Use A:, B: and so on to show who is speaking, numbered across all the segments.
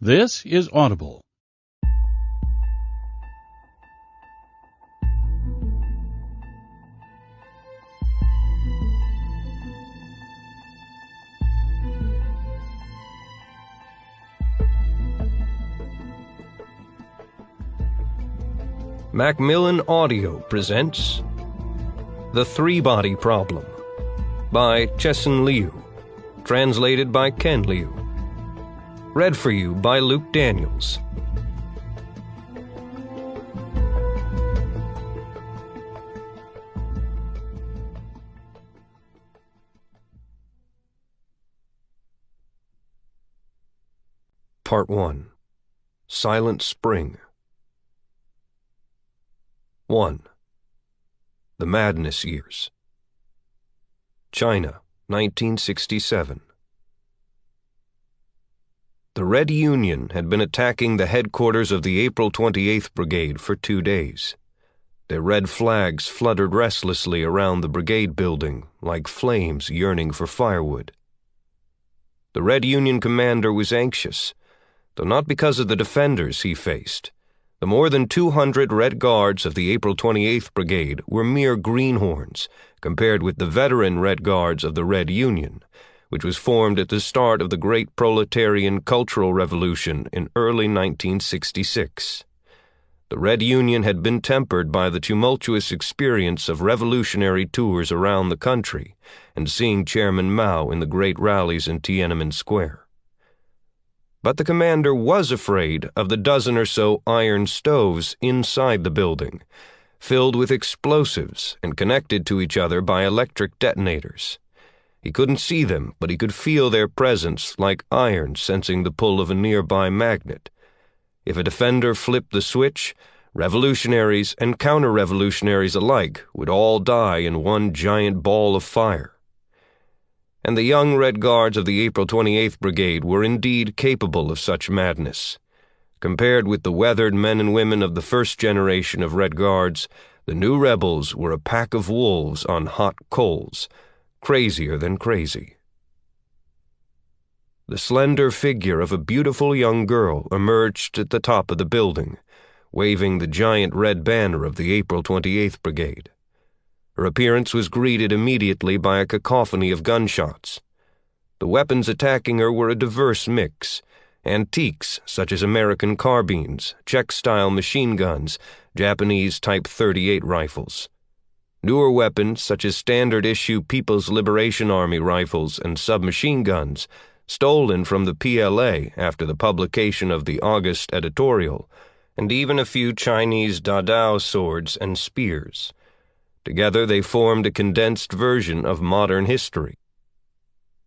A: This is Audible.
B: Macmillan Audio presents The Three-Body Problem by Chesson Liu, translated by Ken Liu. Read for you by Luke Daniels. Part 1. Silent Spring. 1. The Madness Years. China, 1967. The Red Union had been attacking the headquarters of the April 28th Brigade for 2 days. Their red flags fluttered restlessly around the brigade building like flames yearning for firewood. The Red Union commander was anxious, though not because of the defenders he faced. The more than 200 Red Guards of the April 28th Brigade were mere greenhorns compared with the veteran Red Guards of the Red Union, which was formed at the start of the Great Proletarian Cultural Revolution in early 1966. The Red Union had been tempered by the tumultuous experience of revolutionary tours around the country and seeing Chairman Mao in the great rallies in Tiananmen Square. But the commander was afraid of the dozen or so iron stoves inside the building, filled with explosives and connected to each other by electric detonators. He couldn't see them, but he could feel their presence like iron sensing the pull of a nearby magnet. If a defender flipped the switch, revolutionaries and counter-revolutionaries alike would all die in one giant ball of fire. And the young Red Guards of the April 28th Brigade were indeed capable of such madness. Compared with the weathered men and women of the first generation of Red Guards, the new rebels were a pack of wolves on hot coals, crazier than crazy. The slender figure of a beautiful young girl emerged at the top of the building, waving the giant red banner of the April 28th Brigade. Her appearance was greeted immediately by a cacophony of gunshots. The weapons attacking her were a diverse mix: antiques such as American carbines, Czech-style machine guns, Japanese Type 38 rifles. Newer weapons such as standard-issue People's Liberation Army rifles and submachine guns, stolen from the PLA after the publication of the August editorial, and even a few Chinese Dadao swords and spears. Together they formed a condensed version of modern history.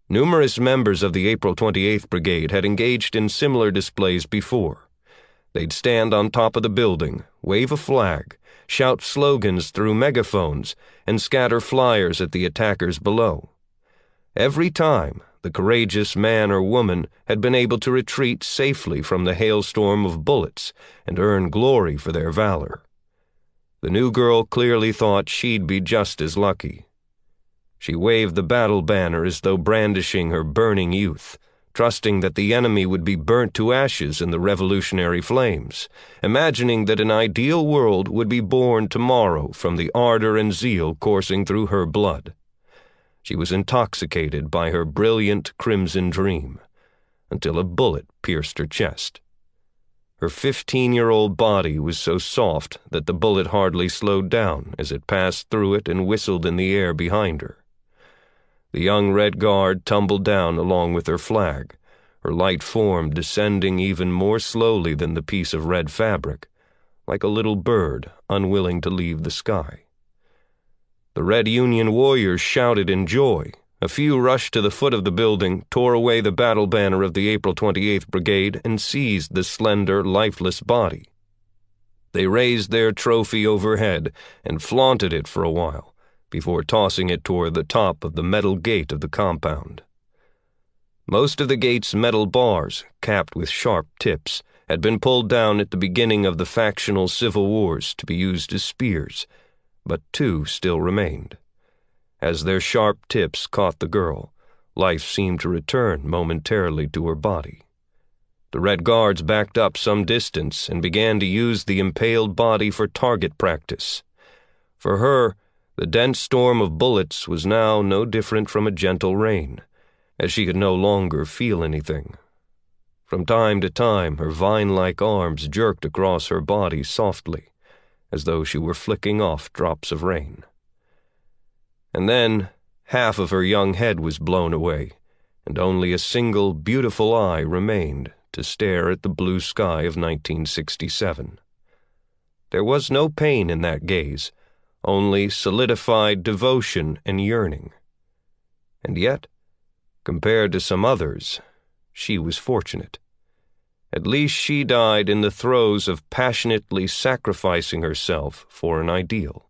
B: Numerous members of the April 28th Brigade had engaged in similar displays before. They'd stand on top of the building, wave a flag, shout slogans through megaphones, and scatter flyers at the attackers below. Every time, the courageous man or woman had been able to retreat safely from the hailstorm of bullets and earn glory for their valor. The new girl clearly thought she'd be just as lucky. She waved the battle banner as though brandishing her burning youth, trusting that the enemy would be burnt to ashes in the revolutionary flames, imagining that an ideal world would be born tomorrow from the ardor and zeal coursing through her blood. She was intoxicated by her brilliant crimson dream, until a bullet pierced her chest. Her 15-year-old body was so soft that the bullet hardly slowed down as it passed through it and whistled in the air behind her. The young Red Guard tumbled down along with her flag, her light form descending even more slowly than the piece of red fabric, like a little bird unwilling to leave the sky. The Red Union warriors shouted in joy. A few rushed to the foot of the building, tore away the battle banner of the April 28th Brigade, and seized the slender, lifeless body. They raised their trophy overhead and flaunted it for a while, before tossing it toward the top of the metal gate of the compound. Most of the gate's metal bars, capped with sharp tips, had been pulled down at the beginning of the factional civil wars to be used as spears, but 2 still remained. As their sharp tips caught the girl, life seemed to return momentarily to her body. The Red Guards backed up some distance and began to use the impaled body for target practice. For her, the dense storm of bullets was now no different from a gentle rain, as she could no longer feel anything. From time to time, her vine-like arms jerked across her body softly, as though she were flicking off drops of rain. And then, half of her young head was blown away, and only a single beautiful eye remained to stare at the blue sky of 1967. There was no pain in that gaze, only solidified devotion and yearning. And yet, compared to some others, she was fortunate. At least she died in the throes of passionately sacrificing herself for an ideal.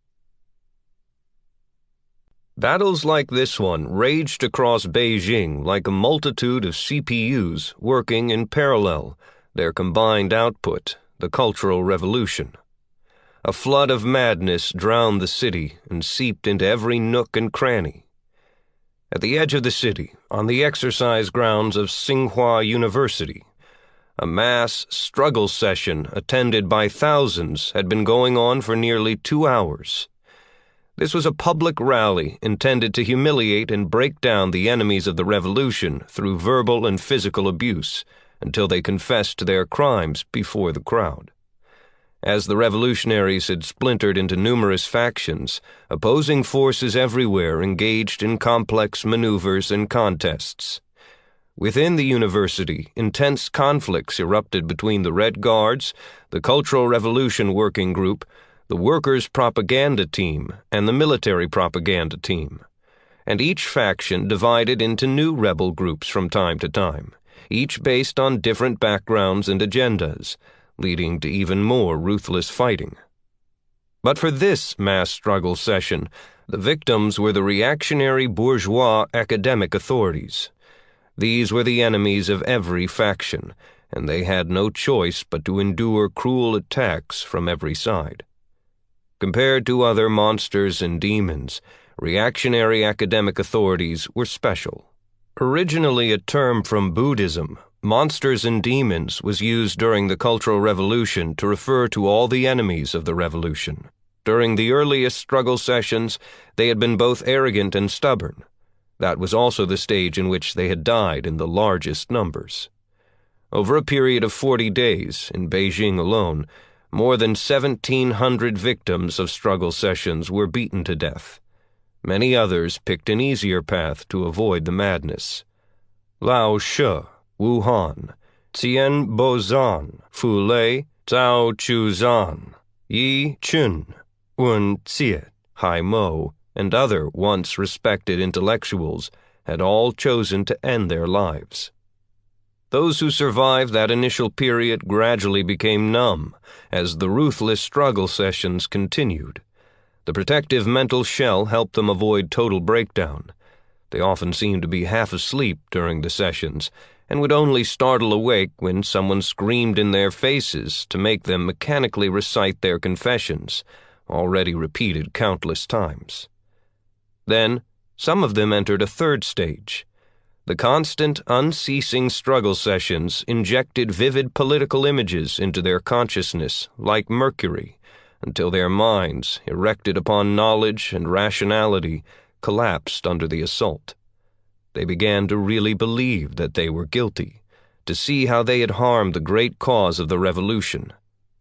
B: Battles like this one raged across Beijing like a multitude of CPUs working in parallel, their combined output, the Cultural Revolution. A flood of madness drowned the city and seeped into every nook and cranny. At the edge of the city, on the exercise grounds of Tsinghua University, a mass struggle session attended by thousands had been going on for nearly 2 hours. This was a public rally intended to humiliate and break down the enemies of the revolution through verbal and physical abuse until they confessed their crimes before the crowd. As the revolutionaries had splintered into numerous factions, opposing forces everywhere engaged in complex maneuvers and contests. Within the university, intense conflicts erupted between the Red Guards, the Cultural Revolution Working Group, the Workers' Propaganda Team, and the Military Propaganda Team. And each faction divided into new rebel groups from time to time, each based on different backgrounds and agendas, leading to even more ruthless fighting. But for this mass struggle session, the victims were the reactionary bourgeois academic authorities. These were the enemies of every faction, and they had no choice but to endure cruel attacks from every side. Compared to other monsters and demons, reactionary academic authorities were special. Originally a term from Buddhism, monsters and demons was used during the Cultural Revolution to refer to all the enemies of the revolution. During the earliest struggle sessions, they had been both arrogant and stubborn. That was also the stage in which they had died in the largest numbers. Over a period of 40 days, in Beijing alone, more than 1,700 victims of struggle sessions were beaten to death. Many others picked an easier path to avoid the madness. Lao She, Wu Han, Tian Bozan, Fu Lei, Zhao Chuzan, Yi Chun, Wen Jie, Hai Mo, and other once respected intellectuals had all chosen to end their lives. Those who survived that initial period gradually became numb as the ruthless struggle sessions continued. The protective mental shell helped them avoid total breakdown. They often seemed to be half asleep during the sessions and would only startle awake when someone screamed in their faces to make them mechanically recite their confessions, already repeated countless times. Then, some of them entered a third stage. The constant, unceasing struggle sessions injected vivid political images into their consciousness like mercury, until their minds, erected upon knowledge and rationality, collapsed under the assault. They began to really believe that they were guilty, to see how they had harmed the great cause of the revolution.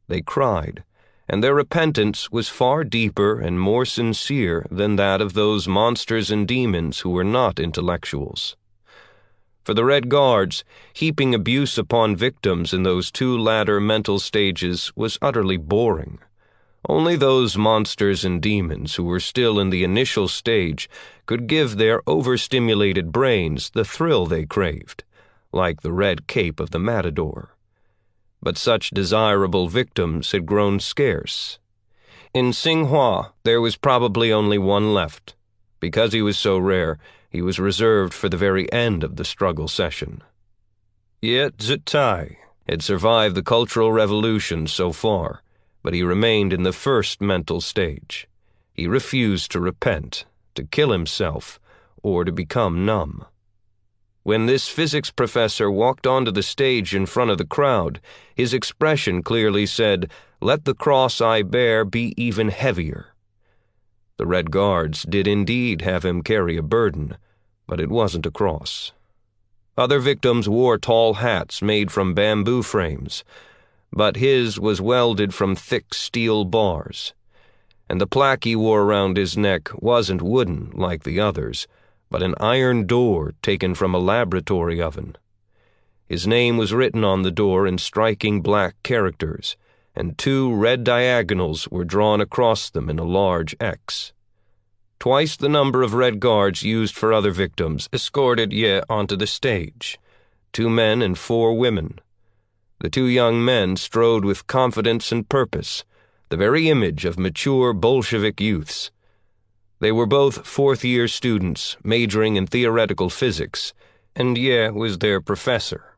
B: They cried, and their repentance was far deeper and more sincere than that of those monsters and demons who were not intellectuals. For the Red Guards, heaping abuse upon victims in those two latter mental stages was utterly boring. Only those monsters and demons who were still in the initial stage could give their overstimulated brains the thrill they craved, like the red cape of the matador. But such desirable victims had grown scarce. In Tsinghua, there was probably only one left. Because he was so rare, he was reserved for the very end of the struggle session. Yet Zitai had survived the Cultural Revolution so far, but he remained in the first mental stage. He refused to repent, to kill himself, or to become numb. When this physics professor walked onto the stage in front of the crowd, his expression clearly said, "Let the cross I bear be even heavier." The Red Guards did indeed have him carry a burden, but it wasn't a cross. Other victims wore tall hats made from bamboo frames, but his was welded from thick steel bars, and the plaque he wore around his neck wasn't wooden like the others, but an iron door taken from a laboratory oven. His name was written on the door in striking black characters, and 2 red diagonals were drawn across them in a large X. Twice the number of Red Guards used for other victims escorted Ye onto the stage, 2 men and 4 women. The 2 young men strode with confidence and purpose, the very image of mature Bolshevik youths. They were both 4th-year students, majoring in theoretical physics, and Ye was their professor.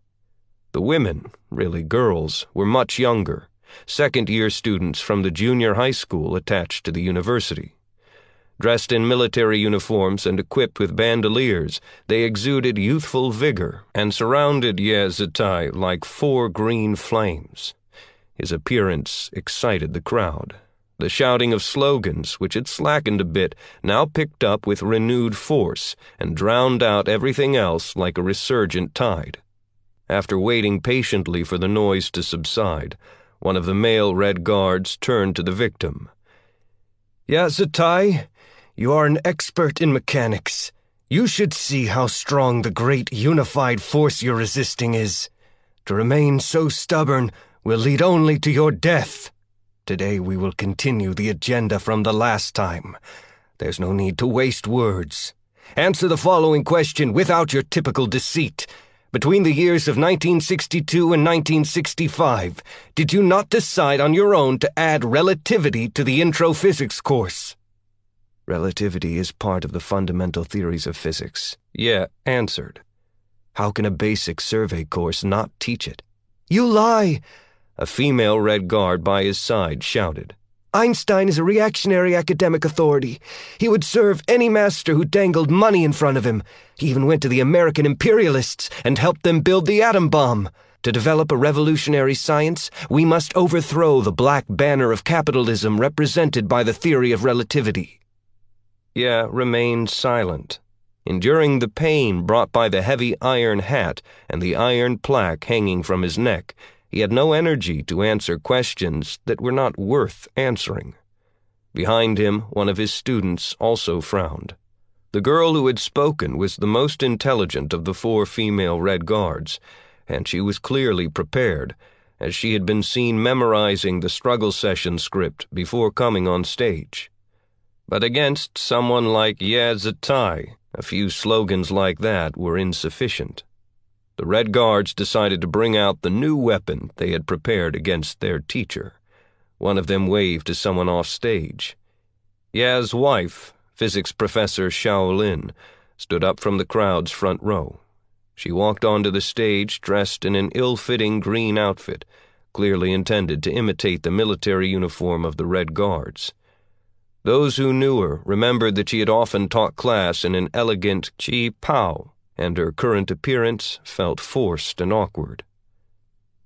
B: The women, really girls, were much younger, 2nd-year students from the junior high school attached to the university. Dressed in military uniforms and equipped with bandoliers, they exuded youthful vigor and surrounded Ye Zhou like 4 green flames. His appearance excited the crowd. The shouting of slogans, which had slackened a bit, now picked up with renewed force and drowned out everything else like a resurgent tide. After waiting patiently for the noise to subside, one of the male Red Guards turned to the victim. "Ye Zhou, you are an expert in mechanics. You should see how strong the great unified force you're resisting is. To remain so stubborn will lead only to your death. Today we will continue the agenda from the last time. There's no need to waste words. Answer the following question without your typical deceit. Between the years of 1962 and 1965, did you not decide on your own to add relativity to the intro physics course?" "Relativity is part of the fundamental theories of physics," Ye answered. "How can a basic survey course not teach it?" "You lie!" A female Red Guard by his side shouted. "Einstein is a reactionary academic authority. He would serve any master who dangled money in front of him. He even went to the American imperialists and helped them build the atom bomb. To develop a revolutionary science, we must overthrow the black banner of capitalism represented by the theory of relativity." Ye remained silent, enduring the pain brought by the heavy iron hat and the iron plaque hanging from his neck. He had no energy to answer questions that were not worth answering. Behind him, one of his students also frowned. The girl who had spoken was the most intelligent of the 4 female Red Guards, and she was clearly prepared, as she had been seen memorizing the struggle session script before coming on stage. But against someone like Ye Zhou, a few slogans like that were insufficient. The Red Guards decided to bring out the new weapon they had prepared against their teacher. One of them waved to someone off stage. Ye's wife, physics professor Shaolin, stood up from the crowd's front row. She walked onto the stage dressed in an ill-fitting green outfit, clearly intended to imitate the military uniform of the Red Guards. Those who knew her remembered that she had often taught class in an elegant chi pao, and her current appearance felt forced and awkward.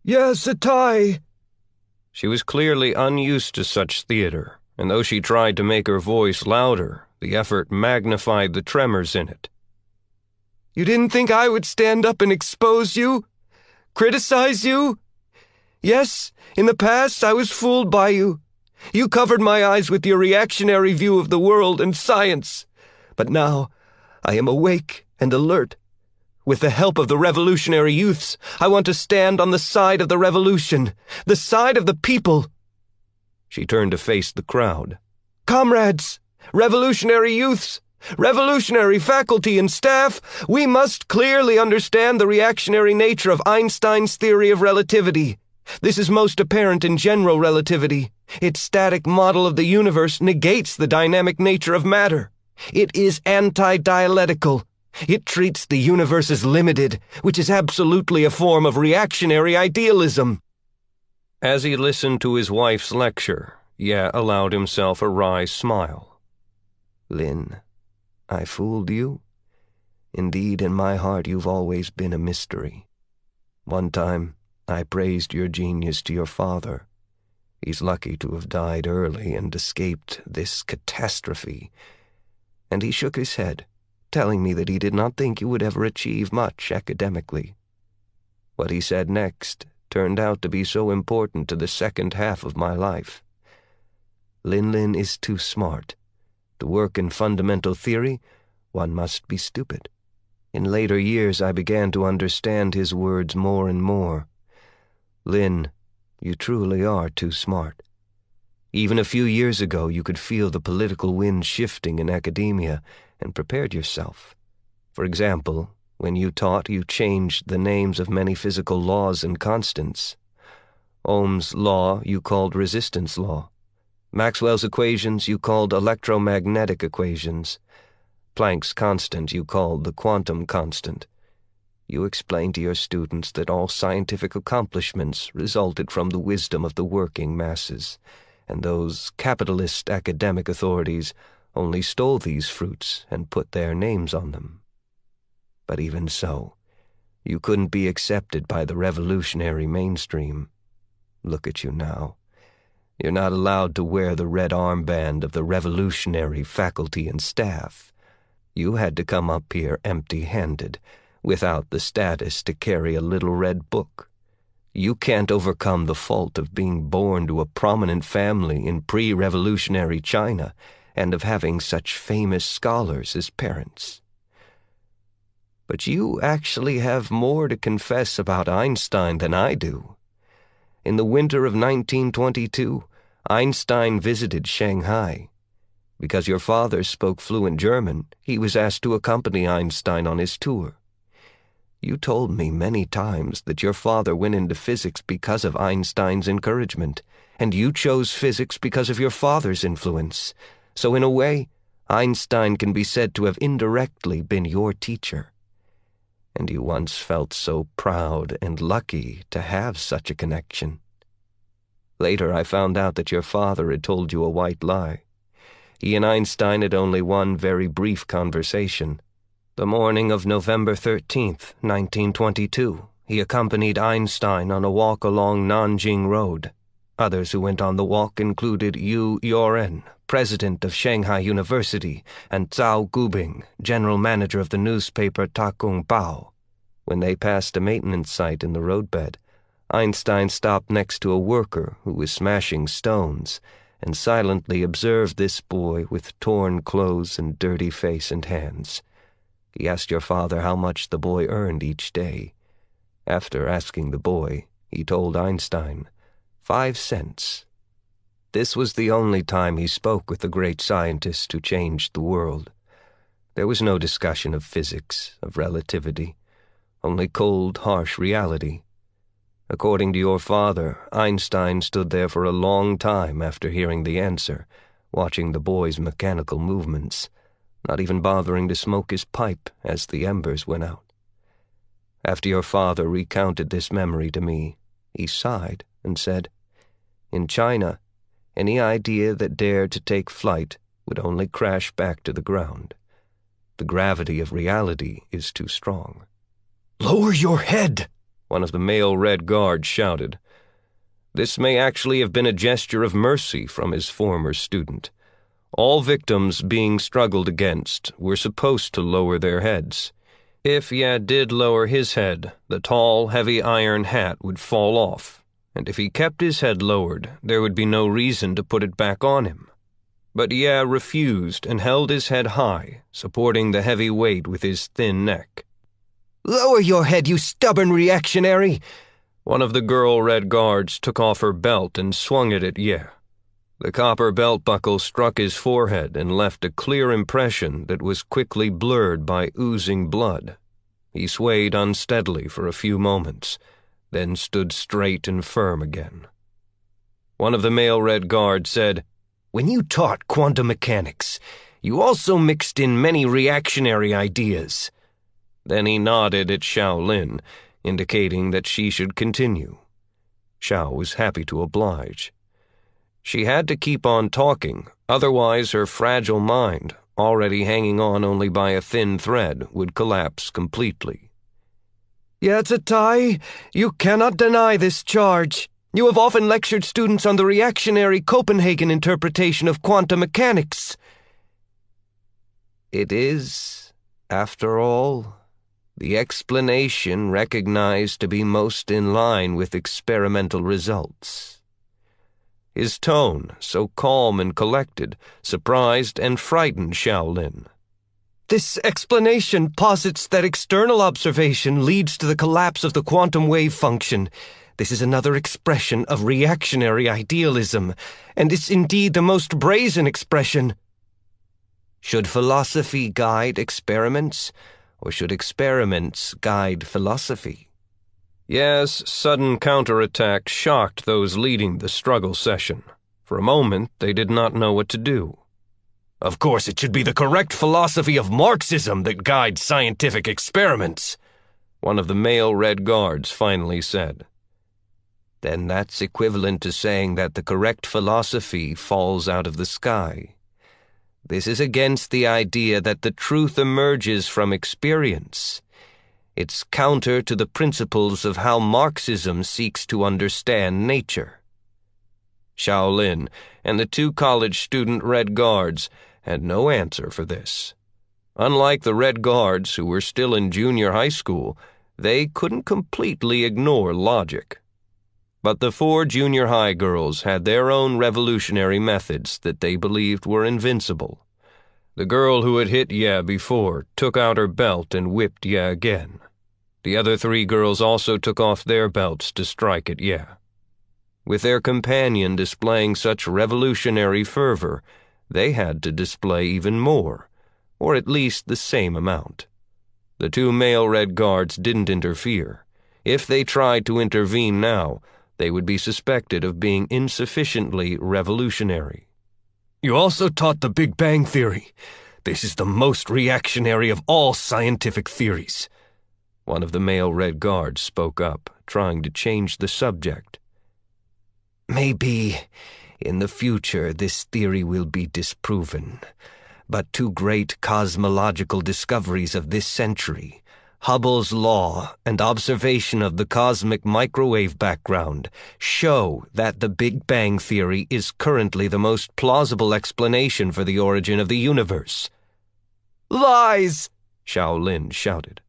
B: "Ye Zhou!" She was clearly unused to such theater, and though she tried to make her voice louder, the effort magnified the tremors in it. "You didn't think I would stand up and expose you? Criticize you? Yes, in the past I was fooled by you. You covered my eyes with your reactionary view of the world and science. But now I am awake and alert. With the help of the revolutionary youths, I want to stand on the side of the revolution, the side of the people." She turned to face the crowd. "Comrades, revolutionary youths, revolutionary faculty and staff, we must clearly understand the reactionary nature of Einstein's theory of relativity. This is most apparent in general relativity. Its static model of the universe negates the dynamic nature of matter. It is anti-dialectical. It treats the universe as limited, which is absolutely a form of reactionary idealism." As he listened to his wife's lecture, Ye allowed himself a wry smile. "Lin, I fooled you? Indeed, in my heart you've always been a mystery. One time, I praised your genius to your father. He's lucky to have died early and escaped this catastrophe. And he shook his head, telling me that he did not think you would ever achieve much academically. What he said next turned out to be so important to the second half of my life. Lin is too smart. To work in fundamental theory, one must be stupid. In later years, I began to understand his words more and more. Lin, you truly are too smart. Even a few years ago, you could feel the political wind shifting in academia and prepared yourself. For example, when you taught, you changed the names of many physical laws and constants. Ohm's law you called resistance law. Maxwell's equations you called electromagnetic equations. Planck's constant you called the quantum constant. You explained to your students that all scientific accomplishments resulted from the wisdom of the working masses, and those capitalist academic authorities only stole these fruits and put their names on them. But even so, you couldn't be accepted by the revolutionary mainstream. Look at you now. You're not allowed to wear the red armband of the revolutionary faculty and staff. You had to come up here empty-handed, without the status to carry a little red book. You can't overcome the fault of being born to a prominent family in pre-revolutionary China and of having such famous scholars as parents. But you actually have more to confess about Einstein than I do. In the winter of 1922, Einstein visited Shanghai. Because your father spoke fluent German, he was asked to accompany Einstein on his tour. You told me many times that your father went into physics because of Einstein's encouragement, and you chose physics because of your father's influence. So in a way, Einstein can be said to have indirectly been your teacher. And you once felt so proud and lucky to have such a connection. Later I found out that your father had told you a white lie. He and Einstein had only one very brief conversation. The morning of November 13th, 1922, he accompanied Einstein on a walk along Nanjing Road. Others who went on the walk included Yu Yoren, president of Shanghai University, and Zhou Gubing, general manager of the newspaper Ta Kung Bao. When they passed a maintenance site in the roadbed, Einstein stopped next to a worker who was smashing stones and silently observed this boy with torn clothes and dirty face and hands. He asked your father how much the boy earned each day. After asking the boy, he told Einstein, 5 cents. This was the only time he spoke with the great scientist who changed the world. There was no discussion of physics, of relativity, only cold, harsh reality. According to your father, Einstein stood there for a long time after hearing the answer, watching the boy's mechanical movements, not even bothering to smoke his pipe as the embers went out. After your father recounted this memory to me, he sighed and said, "In China, any idea that dared to take flight would only crash back to the ground. The gravity of reality is too strong." "Lower your head!" one of the male Red Guards shouted. This may actually have been a gesture of mercy from his former student. All victims being struggled against were supposed to lower their heads. If Yad did lower his head, the tall, heavy iron hat would fall off, and if he kept his head lowered, there would be no reason to put it back on him. But Yeh refused and held his head high, supporting the heavy weight with his thin neck. "Lower your head, you stubborn reactionary!" One of the girl Red Guards took off her belt and swung it at Yeh. The copper belt buckle struck his forehead and left a clear impression that was quickly blurred by oozing blood. He swayed unsteadily for a few moments, then stood straight and firm again. One of the male Red Guards said, "When you taught quantum mechanics, you also mixed in many reactionary ideas." Then he nodded at Shaolin, indicating that she should continue. Xiao was happy to oblige. She had to keep on talking, otherwise her fragile mind, already hanging on only by a thin thread, would collapse completely.
A: Zhou, you cannot deny this charge. You have often lectured students on the reactionary Copenhagen interpretation of quantum mechanics.
B: It is, after all, the explanation recognized to be most in line with experimental results. His tone, so calm and collected, surprised and frightened Shaolin.
A: This explanation posits that external observation leads to the collapse of the quantum wave function. This is another expression of reactionary idealism, and it's indeed the most brazen expression.
B: Should philosophy guide experiments, or should experiments guide philosophy? Ye's sudden counterattack shocked those leading the struggle session. For a moment, they did not know what to do.
A: Of course, it should be the correct philosophy of Marxism that guides scientific experiments,
B: one of the male Red Guards finally said.
A: Then that's equivalent to saying that the correct philosophy falls out of the sky. This is against the idea that the truth emerges from experience. It's counter to the principles of how Marxism seeks to understand nature.
B: Shaolin and the two college student Red Guards had no answer for this. Unlike the Red Guards, who were still in junior high school, they couldn't completely ignore logic. But the four junior high girls had their own revolutionary methods that they believed were invincible. The girl who had hit Ye before took out her belt and whipped Ye again. The other three girls also took off their belts to strike at Ye. With their companion displaying such revolutionary fervor, they had to display even more, or at least the same amount. The two male Red Guards didn't interfere. If they tried to intervene now, they would be suspected of being insufficiently revolutionary.
A: You also taught the Big Bang Theory. This is the most reactionary of all scientific theories.
B: One of the male Red Guards spoke up, trying to change the subject.
A: Maybe in the future this theory will be disproven, but two great cosmological discoveries of this century, Hubble's law and observation of the cosmic microwave background, show that the Big Bang Theory is currently the most plausible explanation for the origin of the universe.
B: Lies! Shaolin shouted.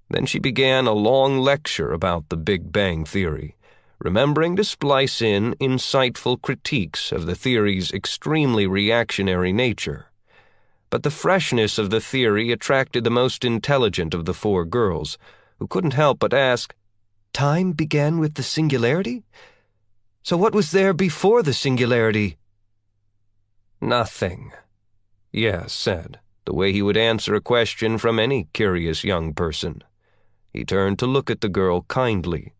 B: Then she began a long lecture about the Big Bang Theory, remembering to splice in insightful critiques of the theory's extremely reactionary nature. But the freshness of the theory attracted the most intelligent of the four girls, who couldn't help but ask,
A: Time began with the singularity? So what was there before the singularity?
B: Nothing, Ye said, the way he would answer a question from any curious young person. He turned to look at the girl kindly.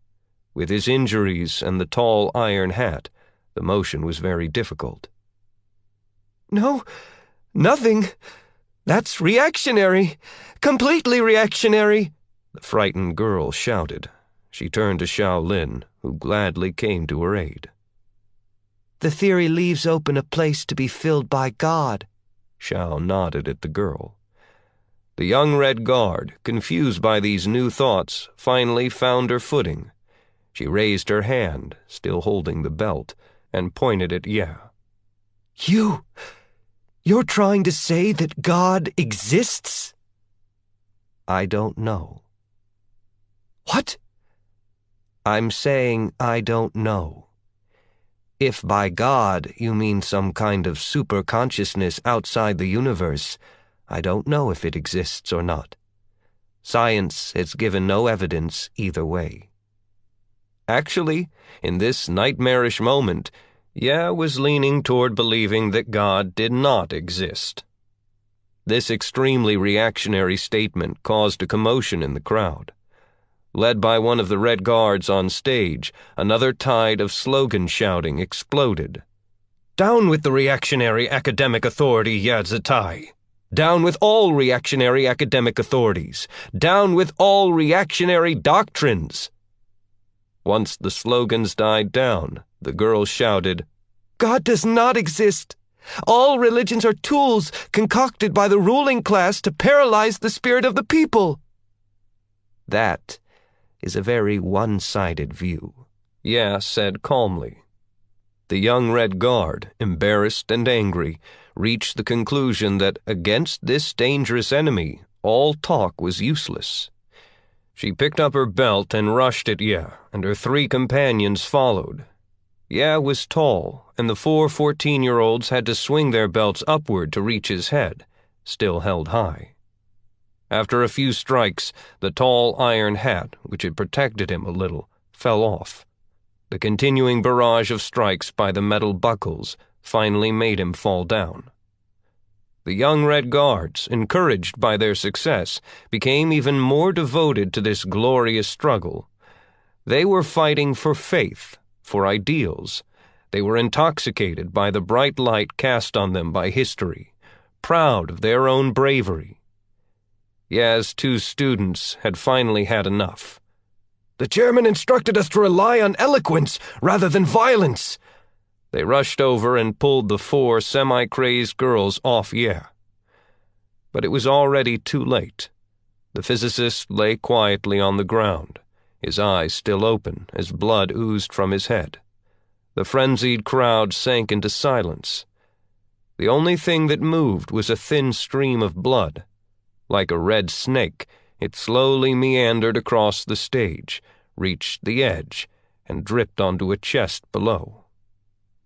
B: With his injuries and the tall iron hat, the motion was very difficult.
A: No, nothing. That's reactionary. Completely reactionary,
B: the frightened girl shouted. She turned to Shaolin, who gladly came to her aid.
A: The theory leaves open a place to be filled by God.
B: Shao nodded at the girl. The young Red Guard, confused by these new thoughts, finally found her footing. She raised her hand, still holding the belt, and pointed at Ye.
A: You're trying to say that God exists?
B: I don't know.
A: What?
B: I'm saying I don't know.
A: If by God you mean some kind of super-consciousness outside the universe, I don't know if it exists or not. Science has given no evidence either way.
B: Actually, in this nightmarish moment, Ye was leaning toward believing that God did not exist. This extremely reactionary statement caused a commotion in the crowd. Led by one of the Red Guards on stage, another tide of slogan shouting exploded.
A: Down with the reactionary academic authority, Zhou. Down with all reactionary academic authorities. Down with all reactionary doctrines.
B: Once the slogans died down, the girl shouted,
A: God does not exist. All religions are tools concocted by the ruling class to paralyze the spirit of the people." "That is a very one-sided view,"
B: Ye said calmly. The young Red Guard, embarrassed and angry, reached the conclusion that against this dangerous enemy, all talk was useless. She picked up her belt and rushed at Ye, and her 3 companions followed. Ye was tall, and the 4 14-year-olds had to swing their belts upward to reach his head, still held high. After a few strikes, the tall iron hat, which had protected him a little, fell off. The continuing barrage of strikes by the metal buckles finally made him fall down. The young Red Guards, encouraged by their success, became even more devoted to this glorious struggle. They were fighting for faith, for ideals. They were intoxicated by the bright light cast on them by history, proud of their own bravery. Ye's 2 students had finally had enough. "The chairman instructed us to rely on eloquence rather than violence." They rushed over and pulled the 4 semi-crazed girls off Ye. But it was already too late. The physicist lay quietly on the ground, his eyes still open as blood oozed from his head. The frenzied crowd sank into silence. The only thing that moved was a thin stream of blood. Like a red snake, it slowly meandered across the stage, reached the edge, and dripped onto a chest below.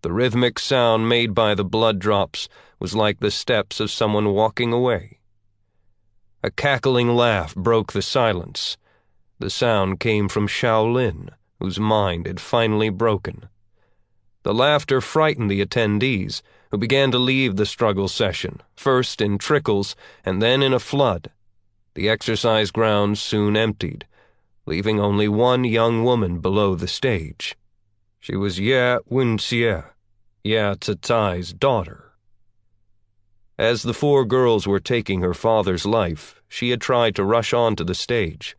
B: The rhythmic sound made by the blood drops was like the steps of someone walking away. A cackling laugh broke the silence. The sound came from Shaolin, whose mind had finally broken. The laughter frightened the attendees, who began to leave the struggle session, first in trickles and then in a flood. The exercise grounds soon emptied, leaving only one young woman below the stage. She was Ye Wenxie, Ye Zitai's daughter. As the 4 girls were taking her father's life, she had tried to rush onto the stage,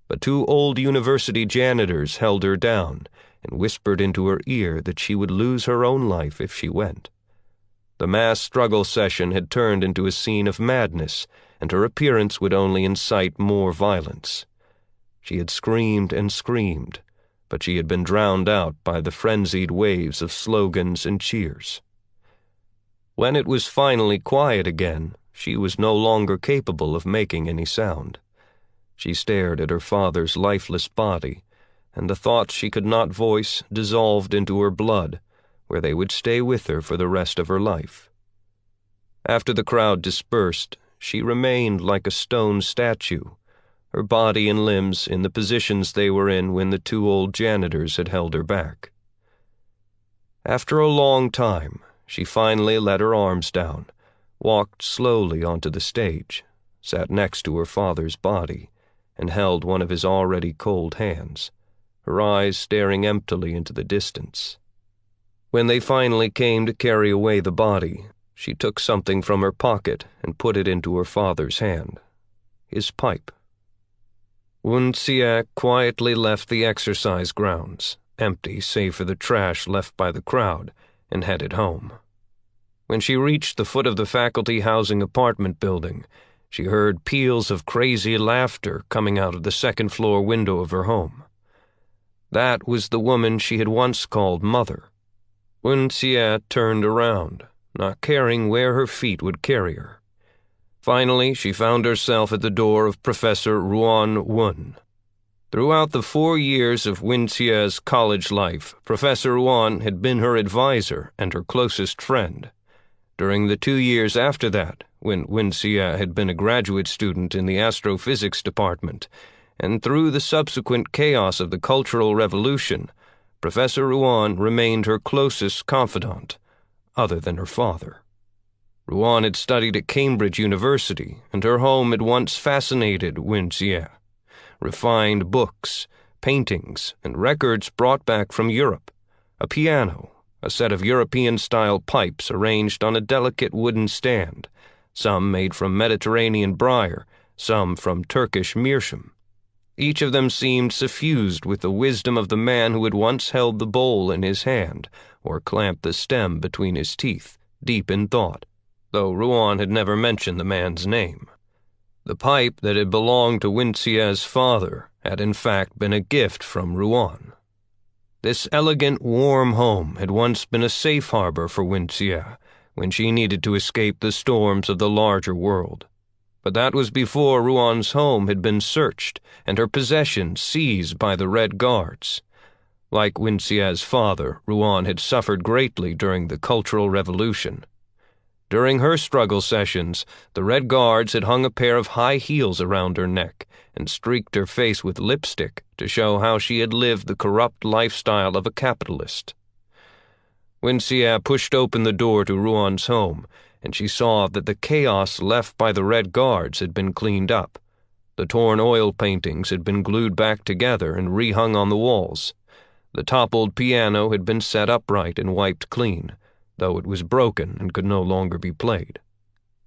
B: but 2 old university janitors held her down and whispered into her ear that she would lose her own life if she went. The mass struggle session had turned into a scene of madness, and her appearance would only incite more violence. She had screamed and screamed, but she had been drowned out by the frenzied waves of slogans and cheers. When it was finally quiet again, she was no longer capable of making any sound. She stared at her father's lifeless body, and the thoughts she could not voice dissolved into her blood, where they would stay with her for the rest of her life. After the crowd dispersed, she remained like a stone statue, her body and limbs in the positions they were in when the 2 old janitors had held her back. After a long time, she finally let her arms down, walked slowly onto the stage, sat next to her father's body, and held one of his already cold hands, her eyes staring emptily into the distance. When they finally came to carry away the body, she took something from her pocket and put it into her father's hand, his pipe. Wenxie quietly left the exercise grounds, empty save for the trash left by the crowd, and headed home. When she reached the foot of the faculty housing apartment building, she heard peals of crazy laughter coming out of the second-floor window of her home. That was the woman she had once called Mother. Wenxie turned around, not caring where her feet would carry her. Finally, she found herself at the door of Professor Ruan Wen. Throughout the 4 years of Wenxie's college life, Professor Ruan had been her advisor and her closest friend. During the 2 years after that, when Wenxie had been a graduate student in the astrophysics department, and through the subsequent chaos of the Cultural Revolution, Professor Ruan remained her closest confidant, other than her father. Ruan had studied at Cambridge University, and her home had once fascinated Wenxie. Refined books, paintings, and records brought back from Europe, a piano, a set of European-style pipes arranged on a delicate wooden stand, some made from Mediterranean briar, some from Turkish meerschaum. Each of them seemed suffused with the wisdom of the man who had once held the bowl in his hand or clamped the stem between his teeth deep in thought, though Ruan had never mentioned the man's name. The pipe that had belonged to Wincia's father had in fact been a gift from Ruan. This elegant, warm home had once been a safe harbor for Wincia when she needed to escape the storms of the larger world. But that was before Ruan's home had been searched and her possessions seized by the Red Guards. Like Wincia's father, Ruan had suffered greatly during the Cultural Revolution. During her struggle sessions, the Red Guards had hung a pair of high heels around her neck and streaked her face with lipstick to show how she had lived the corrupt lifestyle of a capitalist. Wincia pushed open the door to Ruan's home, and she saw that the chaos left by the Red Guards had been cleaned up. The torn oil paintings had been glued back together and rehung on the walls. The toppled piano had been set upright and wiped clean, though it was broken and could no longer be played.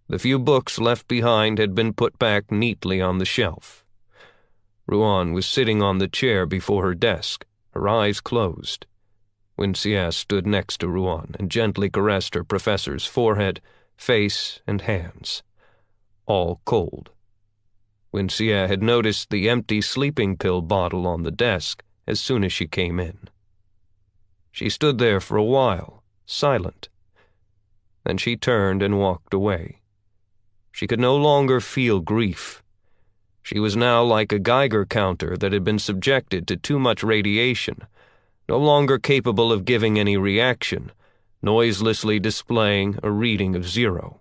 B: The few books left behind had been put back neatly on the shelf. Ruan was sitting on the chair before her desk, her eyes closed. Wincia stood next to Ruan and gently caressed her professor's forehead, face, and hands, all cold. Wincia had noticed the empty sleeping pill bottle on the desk as soon as she came in. She stood there for a while, silent. Then she turned and walked away. She could no longer feel grief. She was now like a Geiger counter that had been subjected to too much radiation, no longer capable of giving any reaction, noiselessly displaying a reading of 0.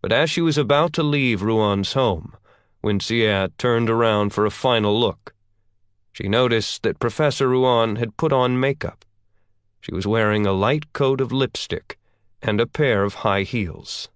B: But as she was about to leave Ruan's home, Wincia turned around for a final look. She noticed that Professor Ruan had put on makeup. She was wearing a light coat of lipstick and a pair of high heels.